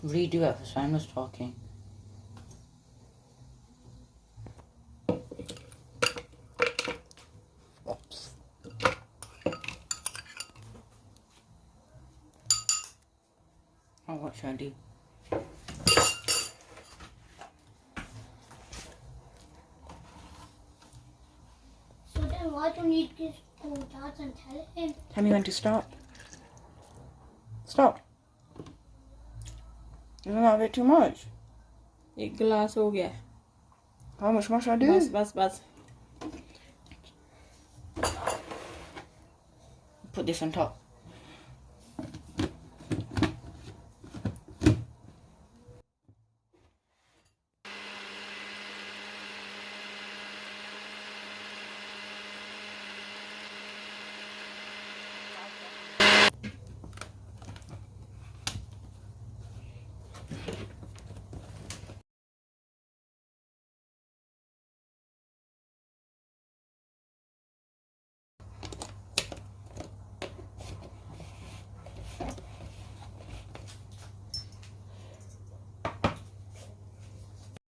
Redo it for Simon's talking. Oops. Oh, what should I do? So then why don't you just go Dad and tell him? Tell me when to stop. Stop. Isn't that a bit too much? एक गिलास हो गया. How much more should I do? बस. Put this on top.